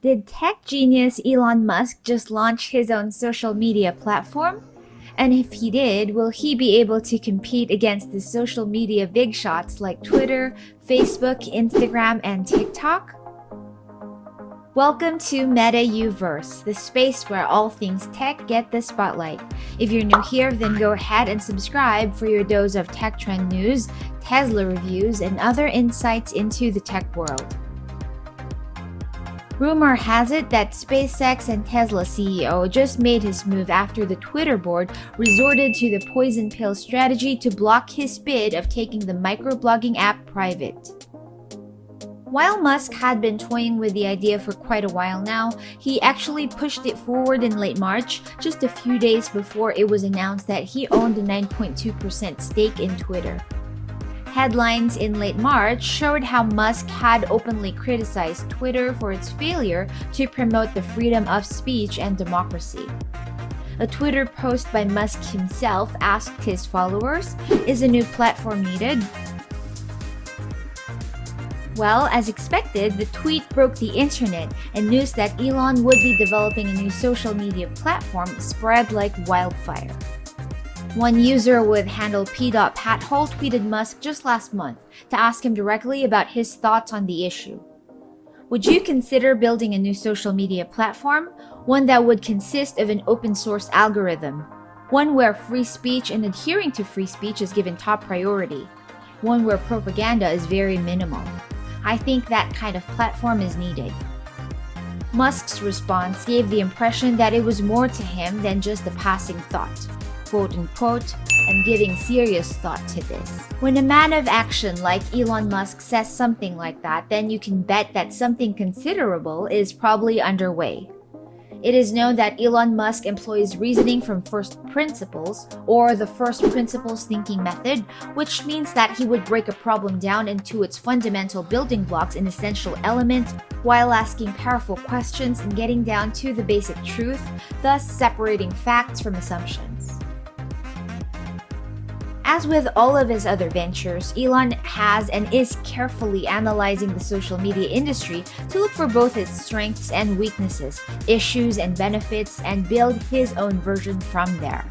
Did tech genius Elon Musk just launch his own social media platform? And if he did, will he be able to compete against the social media big shots like Twitter, Facebook, Instagram, and TikTok? Welcome to Meta YouVerse, the space where all things tech get the spotlight. If you're new here, then go ahead and subscribe for your dose of tech trend news, Tesla reviews, and other insights into the tech world. Rumor has it that SpaceX and Tesla CEO just made his move after the Twitter board resorted to the poison pill strategy to block his bid of taking the microblogging app private. While Musk had been toying with the idea for quite a while now, he actually pushed it forward in late March, just a few days before it was announced that he owned a 9.2% stake in Twitter. Headlines in late March showed how Musk had openly criticized Twitter for its failure to promote the freedom of speech and democracy. A Twitter post by Musk himself asked his followers, "Is a new platform needed?" Well, as expected, the tweet broke the internet, and news that Elon would be developing a new social media platform spread like wildfire. One user with handle p.pathole tweeted Musk just last month to ask him directly about his thoughts on the issue. Would you consider building a new social media platform, one that would consist of an open source algorithm, one where free speech and adhering to free speech is given top priority, one where propaganda is very minimal? I think that kind of platform is needed. Musk's response gave the impression that it was more to him than just a passing thought. "Quote unquote, I'm giving serious thought to this." When a man of action like Elon Musk says something like that, then you can bet that something considerable is probably underway. It is known that Elon Musk employs reasoning from first principles, or the first principles thinking method, which means that he would break a problem down into its fundamental building blocks and essential elements while asking powerful questions and getting down to the basic truth, thus separating facts from assumptions. As with all of his other ventures, Elon has and is carefully analyzing the social media industry to look for both its strengths and weaknesses, issues and benefits, and build his own version from there.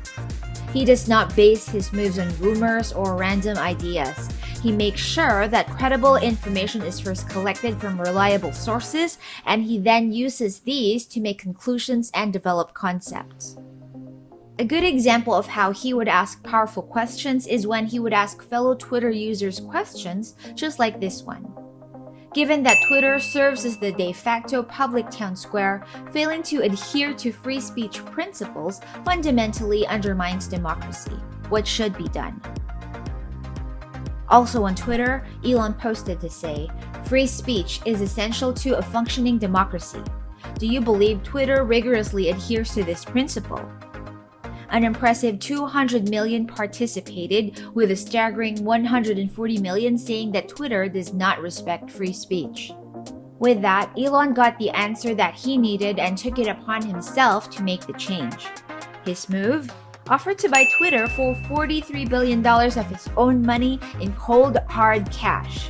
He does not base his moves on rumors or random ideas. He makes sure that credible information is first collected from reliable sources, and he then uses these to make conclusions and develop concepts. A good example of how he would ask powerful questions is when he would ask fellow Twitter users questions just like this one. Given that Twitter serves as the de facto public town square, failing to adhere to free speech principles fundamentally undermines democracy. What should be done? Also on Twitter, Elon posted to say, "Free speech is essential to a functioning democracy. Do you believe Twitter rigorously adheres to this principle?" An impressive 200 million participated, with a staggering 140 million saying that Twitter does not respect free speech. With that, Elon got the answer that he needed and took it upon himself to make the change. His move? Offered to buy Twitter for $43 billion of his own money in cold, hard cash.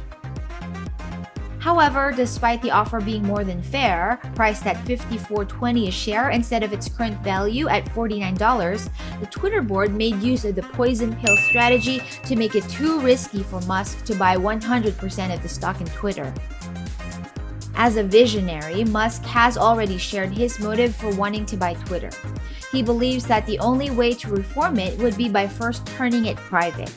However, despite the offer being more than fair, priced at $54.20 a share instead of its current value at $49, the Twitter board made use of the poison pill strategy to make it too risky for Musk to buy 100% of the stock in Twitter. As a visionary, Musk has already shared his motive for wanting to buy Twitter. He believes that the only way to reform it would be by first turning it private.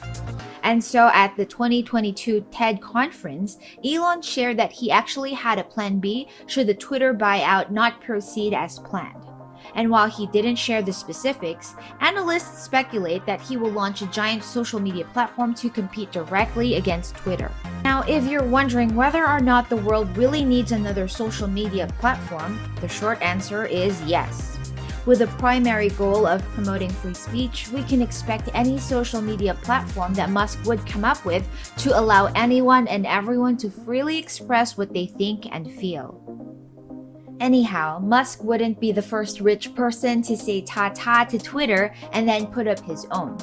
And so at the 2022 TED conference, Elon shared that he actually had a plan B should the Twitter buyout not proceed as planned. And while he didn't share the specifics, analysts speculate that he will launch a giant social media platform to compete directly against Twitter. Now, if you're wondering whether or not the world really needs another social media platform, the short answer is yes. With the primary goal of promoting free speech, we can expect any social media platform that Musk would come up with to allow anyone and everyone to freely express what they think and feel. Anyhow, Musk wouldn't be the first rich person to say ta-ta to Twitter and then put up his own.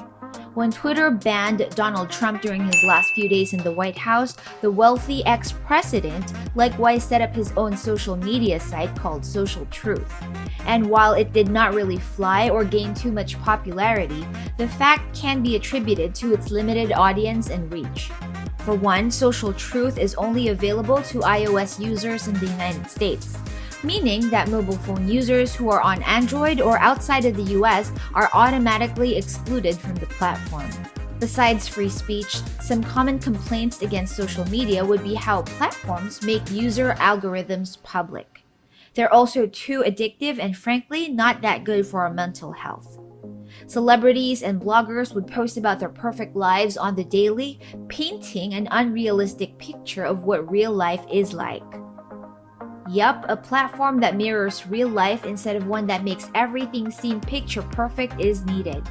When Twitter banned Donald Trump during his last few days in the White House, the wealthy ex-president likewise set up his own social media site called Social Truth. And while it did not really fly or gain too much popularity, the fact can be attributed to its limited audience and reach. For one, Social Truth is only available to iOS users in the United States, meaning that mobile phone users who are on Android or outside of the US are automatically excluded from the platform. Besides free speech, some common complaints against social media would be how platforms make user algorithms public. They're also too addictive and frankly not that good for our mental health. Celebrities and bloggers would post about their perfect lives on the daily, painting an unrealistic picture of what real life is like. Yup, a platform that mirrors real life instead of one that makes everything seem picture perfect is needed.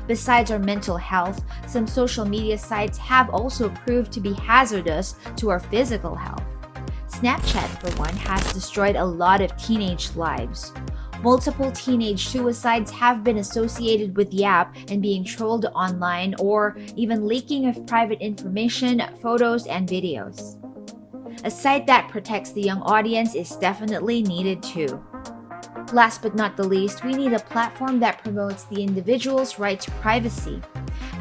Besides our mental health, some social media sites have also proved to be hazardous to our physical health. Snapchat, for one, has destroyed a lot of teenage lives. Multiple teenage suicides have been associated with the app and being trolled online or even leaking of private information, photos, and videos. A site that protects the young audience is definitely needed too. Last but not the least, we need a platform that promotes the individual's right to privacy.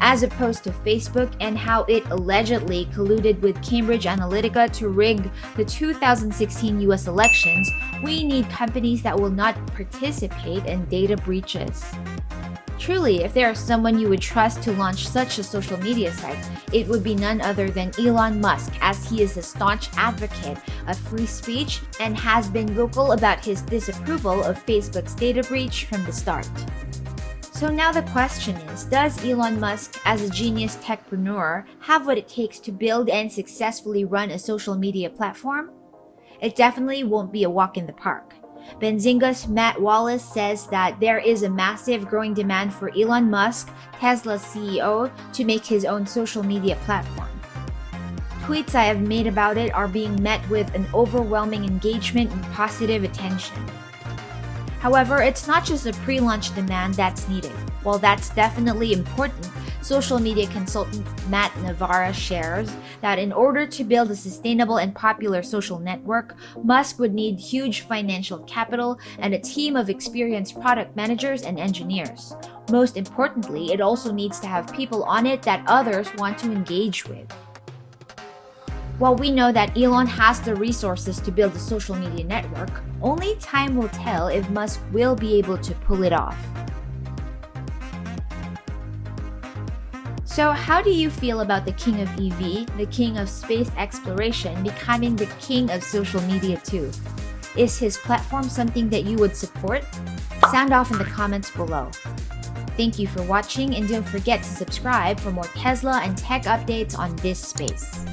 As opposed to Facebook and how it allegedly colluded with Cambridge Analytica to rig the 2016 US elections, we need companies that will not participate in data breaches. Truly, if there is someone you would trust to launch such a social media site, it would be none other than Elon Musk, as he is a staunch advocate of free speech and has been vocal about his disapproval of Facebook's data breach from the start. So now the question is, does Elon Musk, as a genius techpreneur, have what it takes to build and successfully run a social media platform? It definitely won't be a walk in the park. Benzinga's Matt Wallace says that there is a massive growing demand for Elon Musk, Tesla's CEO, to make his own social media platform. Tweets I have made about it are being met with an overwhelming engagement and positive attention. However, it's not just a pre-launch demand that's needed. While that's definitely important, social media consultant Matt Navarra shares that in order to build a sustainable and popular social network, Musk would need huge financial capital and a team of experienced product managers and engineers. Most importantly, it also needs to have people on it that others want to engage with. While we know that Elon has the resources to build a social media network, only time will tell if Musk will be able to pull it off. So how do you feel about the king of EV, the king of space exploration, becoming the king of social media too? Is his platform something that you would support? Sound off in the comments below. Thank you for watching and don't forget to subscribe for more Tesla and tech updates on this space.